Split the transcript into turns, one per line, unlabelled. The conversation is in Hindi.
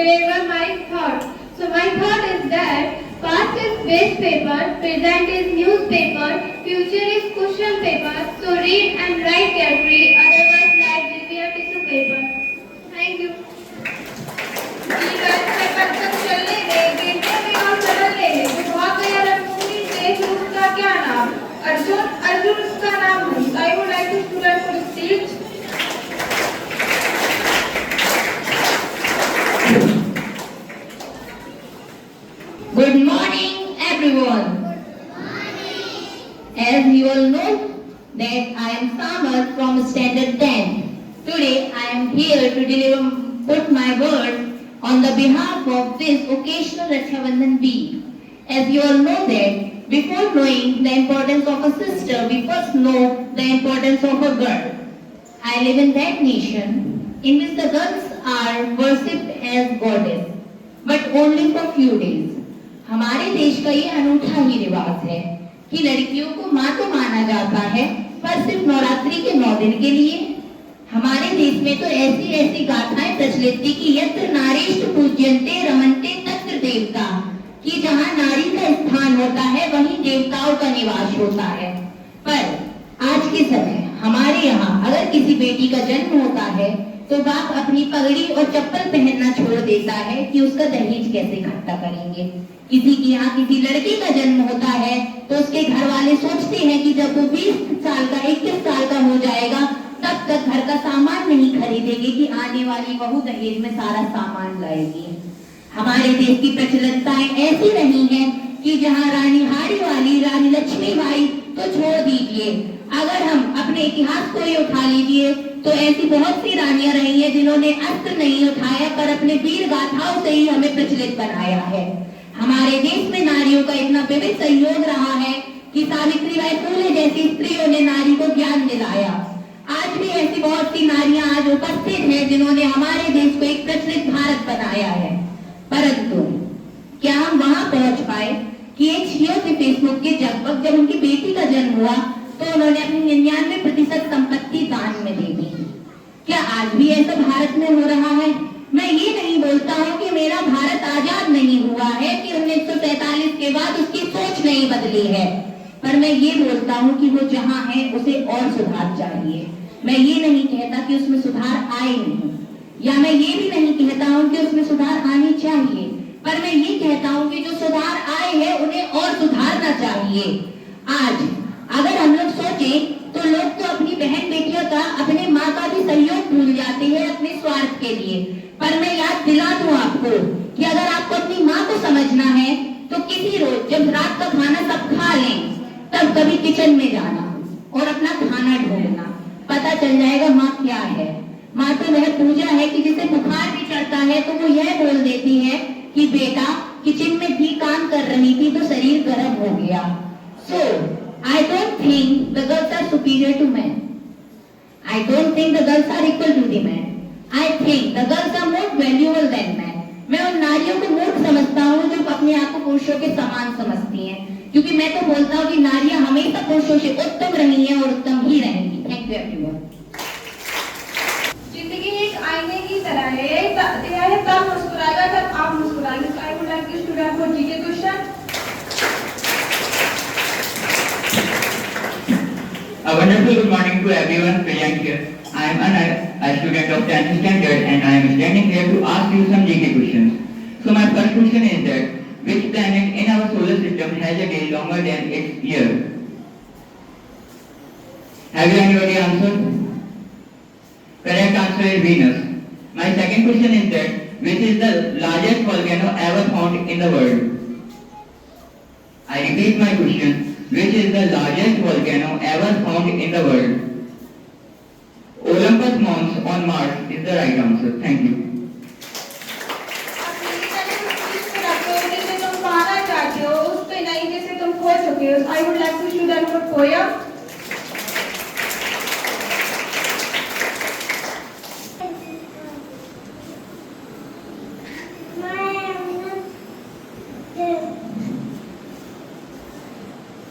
were my thoughts. So my thought is that past is waste paper, present is newspaper, future is cushion paper. So read and write carefully, otherwise life will be a tissue paper. Thank you.
चलने दे, गेंदे में और सरल ले ले। जो भाग गया रणभूमि से, फिर उसका क्या नाम? अर्जुन, अर्जुन उसका नाम नहीं। I would like to student for speech.
Good morning, everyone.
Good morning.
As you all know, that I am Samar from Standard 10. Today, I am here to put my word on the behalf of this occasional Raksha Bandhan week. As you all know that, before knowing the importance of a sister, we first know the importance of a girl. I live in that nation in which the girls are worshipped as goddess, but only for few days. हमारे देश का ये अनूठा ही रिवाज है कि लड़कियों को माँ तो माना जाता है, पर सिर्फ नवरात्रि के 9 दिन के लिए। हमारे देश में तो ऐसी ऐसी गाथाएं प्रचलित थी कि यत्र नारीष्ट पूज्यन्ते रमन्ते तत्र देवता, कि जहाँ नारी का स्थान होता है वहीं देवताओं का निवास होता है। पर आज के समय हमारे यहाँ अगर किसी बेटी का जन्म होता है तो बाप अपनी पगड़ी और चप्पल पहनना छोड़ देता है कि उसका दहेज कैसे इकट्ठा करेंगे। किसी के यहाँ किसी लड़के का जन्म होता है तो उसके घर वाले सोचते हैं कि जब वो 20 साल का 21 साल का हो जाएगा तब तक घर का सामान नहीं खरीदेंगे कि आने वाली बहू दहेज में सारा सामान लाएगी। हमारे देश की प्रचलितताएं ऐसी रही हैं कि जहाँ रानी हारी वाली रानी लक्ष्मीबाई तो छोड़ दीजिए, अगर हम अपने इतिहास को ही उठा लीजिए तो ऐसी बहुत सी रानियां रही हैं जिन्होंने अस्त्र नहीं उठाया पर अपने वीर गाथाओं से ही हमें प्रचलित बनाया है। हमारे देश में नारियों का इतना विविध सहयोग रहा है कि सावित्रीबाई फुले जैसी स्त्रियों ने नारी को ज्ञान दिलाया। आज भी ऐसी बहुत सी नारियां आज उपस्थित हैं जिन्होंने हमारे देश को एक प्रचलित भारत बनाया है। परंतु क्या हम वहां पहुंच पाए कि एक श्रीमती फेसबुक के जब उनकी बेटी का जन्म हुआ तो उन्होंने अपनी 99% संपत्ति दान में दे दी। क्या आज भी ऐसा भारत में हो रहा है? मैं ये नहीं बोलता हूँ कि मेरा भारत आजाद नहीं हुआ है, कि 1947 के बाद उसकी सोच नहीं बदली है, पर मैं ये बोलता हूँ कि वो जहाँ है उसे और सुधार चाहिए। मैं ये नहीं कहता कि उसमें सुधार आए नहीं, या मैं ये भी नहीं कहता हूँ कि उसमें सुधार आनी चाहिए, पर मैं ये कहता हूँ कि जो सुधार आए हैं उन्हें और सुधारना चाहिए। आज अगर हम लोग सोचें तो लोग तो अपनी बहन बेटियों का, अपने माँ का भी सहयोग भूल जाते हैं अपने स्वार्थ के लिए। पर मैं याद दिला दूं आपको कि अगर आपको अपनी माँ को समझना है तो किसी रोज जब रात का खाना सब खा लें तब कभी किचन में जाना और अपना खाना ढूंढना, पता चल जाएगा माँ क्या है। माँ तो वह पूजा है कि जिसे बुखार भी चढ़ता है तो वो यह बोल देती है कि बेटा किचन में थी, काम कर रही थी तो शरीर गर्म हो गया। So I don't think the girls are superior to men. I don't think the girls are equal to the men. I think the girls are more valuable than men. मैं उन नारियों को मूर्ख समझता हूँ जो अपने आप को पुरुषों के समान समझती हैं, क्योंकि मैं तो बोलता हूँ कि नारियां हमेशा पुरुषों से उत्तम रही हैं और उत्तम ही रहेंगी। Thank you everyone.
जिंदगी एक आईने की तरह है, तब मुस्कुराएगा जब आप मुस्कुराएंगे। I would like to student for GK question.
A wonderful good morning to everyone present here. I am Anand, a student of 10th standard, and I am standing here to ask you some GK questions. So my first question is that which planet in our solar system has a day longer than its year? Have you anybody answered? Correct answer is Venus. My second question is that which is the largest volcano ever found in the world? I repeat my question. Which is the largest volcano ever found in the world? Olympus Mons on Mars is the right answer. Thank you.
तुम पाना चाहते हो उस पे नहीं जैसे तुम खो चुके हो। I would like to student for poem.